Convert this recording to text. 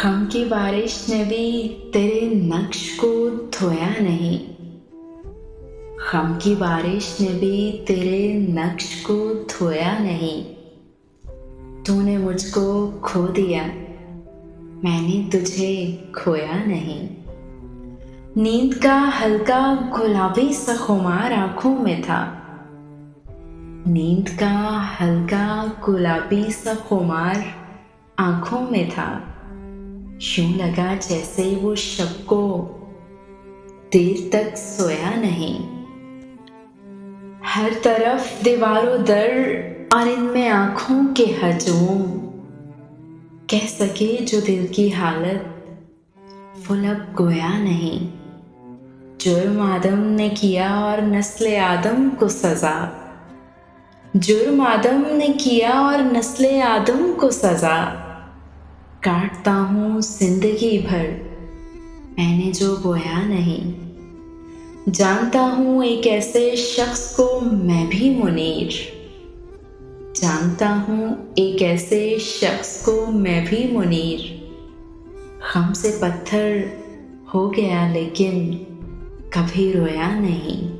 गम की बारिश ने भी तेरे नक्श को धोया नहीं। गम की बारिश ने भी तेरे नक्श को धोया नहीं। तूने मुझको खो दिया, मैंने तुझे खोया नहीं। नींद का हल्का गुलाबी सा खुमार आंखों में था। नींद का हल्का गुलाबी सा खुमार आंखों में था। यूं लगा जैसे वो शब को देर तक सोया नहीं। हर तरफ दीवारों दर और इनमें आंखों के हजूम, कह सके जो दिल की हालत वो लब गोया नहीं। जुर्म आदम ने किया और नस्ले आदम को सजा। जुर्म आदम ने किया और नस्ले आदम को सजा। काटता हूँ जिंदगी भर मैंने जो बोया नहीं। जानता हूँ एक ऐसे शख्स को मैं भी मुनीर। जानता हूँ एक ऐसे शख्स को मैं भी मुनीर। गम से पत्थर हो गया लेकिन कभी रोया नहीं।